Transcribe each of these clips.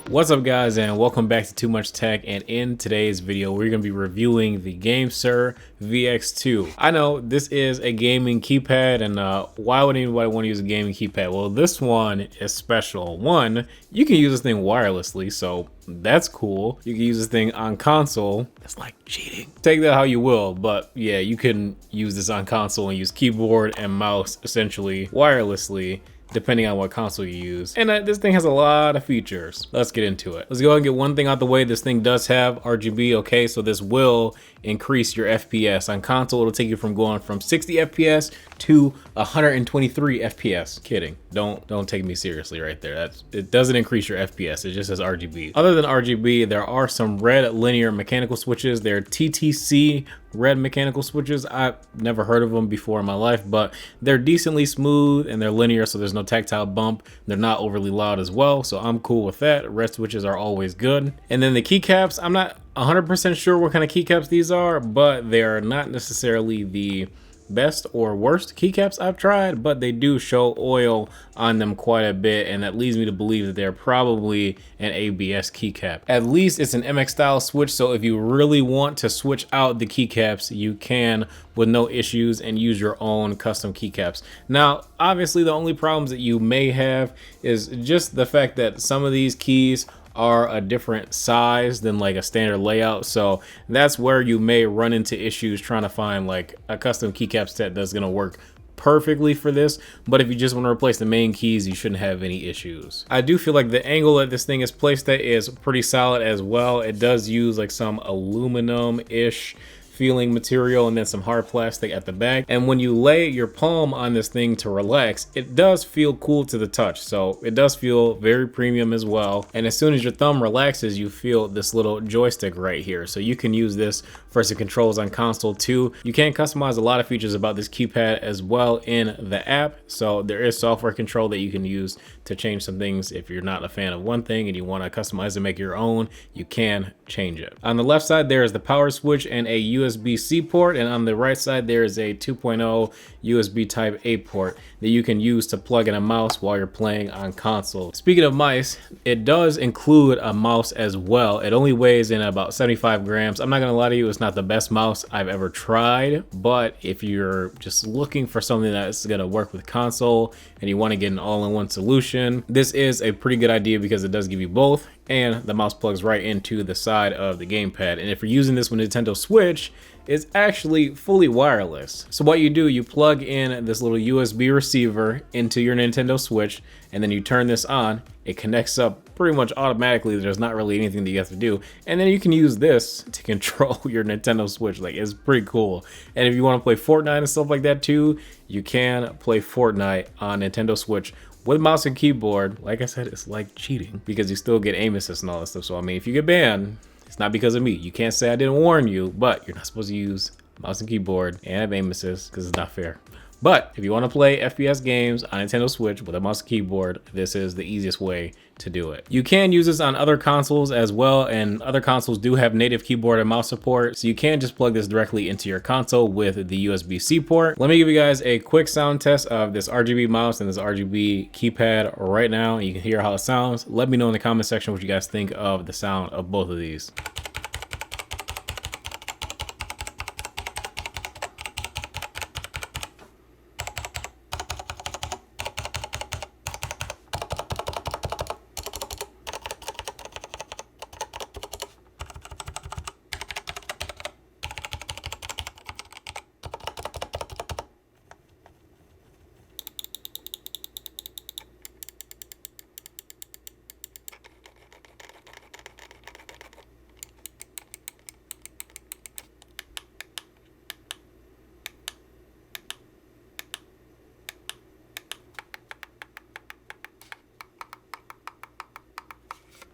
What's up guys, and welcome back to Too Much Tech. And in today's video we're going to be reviewing the GameSir VX2. I know this is a gaming keypad, and why would anybody want to use a gaming keypad? Well, this one is special. One, you can use this thing wirelessly, so that's cool. You can use this thing on console. That's like cheating. Take that how you will, but yeah, you can use this on console and use keyboard and mouse essentially wirelessly, depending on what console you use. And this thing has a lot of features. Let's get into it. Let's go ahead and get one thing out the way. This thing does have RGB, okay? So this will increase your FPS. On console, it'll take you from going from 60 FPS to 123 FPS. Kidding. Don't take me seriously right there. It doesn't increase your FPS. It just says RGB. Other than RGB, there are some red linear mechanical switches. They're TTC red mechanical switches. I've never heard of them before in my life, but they're decently smooth and they're linear, so there's no tactile bump. They're not overly loud as well, so I'm cool with that. Red switches are always good. And then the keycaps, I'm not 100% sure what kind of keycaps these are, but they are not necessarily the best or worst keycaps I've tried, but they do show oil on them quite a bit, and that leads me to believe that they're probably an ABS keycap. At least it's an MX style switch, so if you really want to switch out the keycaps, you can with no issues and use your own custom keycaps. Now, obviously the only problems that you may have is just the fact that some of these keys are a different size than like a standard layout, so that's where you may run into issues trying to find like a custom keycap set that's gonna work perfectly for this. But if you just want to replace the main keys, you shouldn't have any issues. I do feel like the angle that this thing is placed at is pretty solid as well. It does use like some aluminum-ish feeling material and then some hard plastic at the back, and when you lay your palm on this thing to relax, it does feel cool to the touch, so it does feel very premium as well. And as soon as your thumb relaxes, you feel this little joystick right here, so you can use this for some controls on console too. You can customize a lot of features about this keypad as well in the app, so there is software control that you can use to change some things. If you're not a fan of one thing and you want to customize and make your own, you can change it. On the left side there is the power switch and a USB-C port, and on the right side there is a 2.0 USB type A port that you can use to plug in a mouse while you're playing on console. Speaking of mice, it does include a mouse as well. It only weighs in about 75 grams. I'm not gonna lie to you, it's not the best mouse I've ever tried, but if you're just looking for something that's gonna work with console and you want to get an all-in-one solution, this is a pretty good idea because it does give you both, and the mouse plugs right into the side of the gamepad. And if you're using this with Nintendo Switch, it's actually fully wireless. So what you do, you plug in this little USB receiver into your Nintendo Switch, and then you turn this on. It connects up pretty much automatically. There's not really anything that you have to do. And then you can use this to control your Nintendo Switch. Like, it's pretty cool. And if you want to play Fortnite and stuff like that too, you can play Fortnite on Nintendo Switch with mouse and keyboard. Like I said, it's like cheating because you still get aim assist and all that stuff. So I mean, if you get banned, it's not because of me. You can't say I didn't warn you, but you're not supposed to use mouse and keyboard and have aim assist because it's not fair. But if you want to play FPS games on Nintendo Switch with a mouse and keyboard, this is the easiest way to do it. You can use this on other consoles as well, and other consoles do have native keyboard and mouse support, so you can just plug this directly into your console with the USB-C port. Let me give you guys a quick sound test of this RGB mouse and this RGB keypad right now. You can hear how it sounds. Let me know in the comment section what you guys think of the sound of both of these.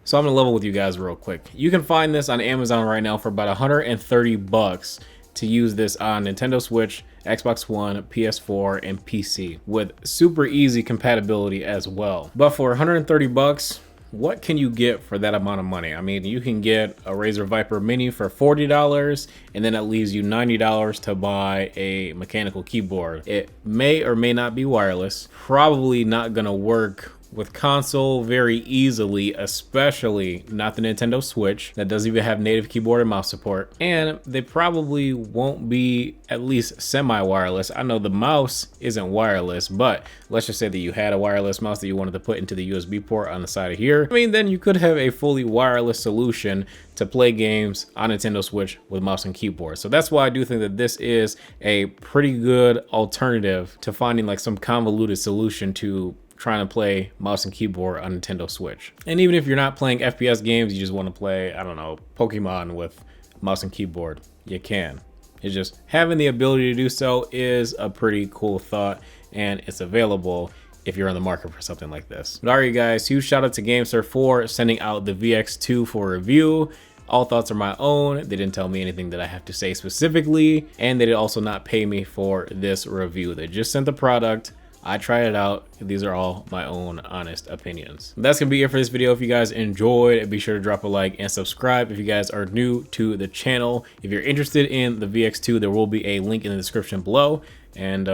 So I'm gonna level with you guys real quick. You can find this on Amazon right now for about 130 bucks to use this on Nintendo Switch, Xbox One, PS4, and PC with super easy compatibility as well. But for 130 bucks, what can you get for that amount of money? I mean, you can get a Razer Viper Mini for $40, and then it leaves you $90 to buy a mechanical keyboard. It may or may not be wireless, probably not gonna work with console very easily, especially not the Nintendo Switch that doesn't even have native keyboard and mouse support. And they probably won't be at least semi-wireless. I know the mouse isn't wireless, but let's just say that you had a wireless mouse that you wanted to put into the USB port on the side of here. I mean, then you could have a fully wireless solution to play games on Nintendo Switch with mouse and keyboard. So that's why I do think that this is a pretty good alternative to finding like some convoluted solution to trying to play mouse and keyboard on Nintendo Switch. And even if you're not playing FPS games, you just want to play, I don't know, Pokemon with mouse and keyboard, you can. It's just having the ability to do so is a pretty cool thought, and it's available if you're on the market for something like this. But all right, guys, huge shout out to GameSir for sending out the VX2 for review. All thoughts are my own. They didn't tell me anything that I have to say specifically, and they did also not pay me for this review. They just sent the product. I tried it out. These are all my own honest opinions. That's gonna be it for this video. If you guys enjoyed, be sure to drop a like and subscribe if you guys are new to the channel. If you're interested in the VX2, there will be a link in the description below. And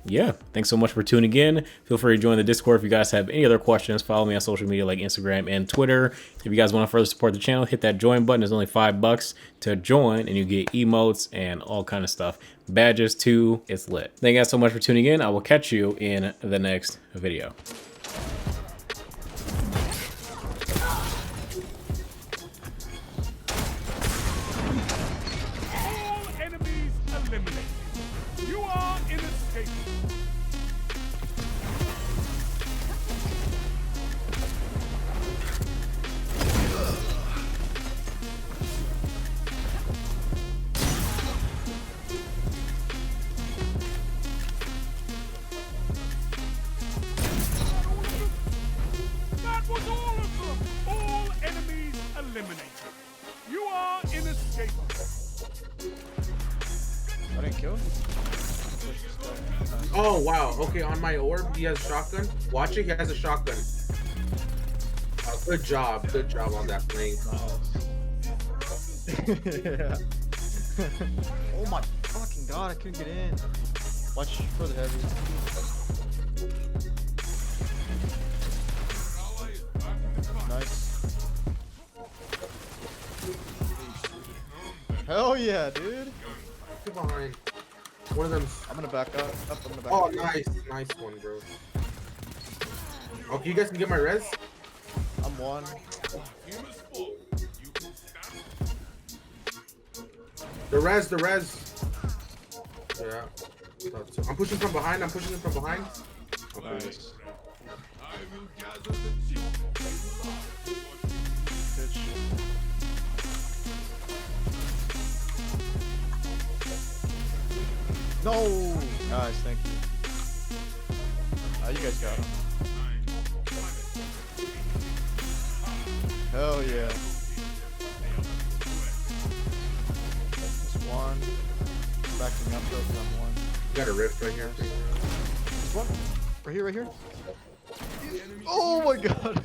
yeah, thanks so much for tuning in. Feel free to join the Discord if you guys have any other questions. Follow me on social media like Instagram and Twitter. If you guys want to further support the channel, hit that join button. It's only $5 to join, and you get emotes and all kind of stuff. Badges too. It's lit. Thank you guys so much for tuning in. I will catch you in the next video. You are inescapable. I didn't kill him. Oh wow, okay, on my orb he has a shotgun. Watch it, he has a shotgun. Good job on that flank. Yeah. Oh my fucking god, I couldn't get in. Watch for the heavy. Nice. Hell yeah, dude. Get behind. One of them. I'm gonna back up. I'm gonna back Oh, up. nice one, bro. Okay, you guys can get my res. I'm one. The res. Yeah. I'm pushing from behind. Okay. Nice. No! Nice, thank you. You guys got him. Hell yeah. Just one. Backing up though, 'cause I'm one. You got a rift right here. One. Right here. Oh my god!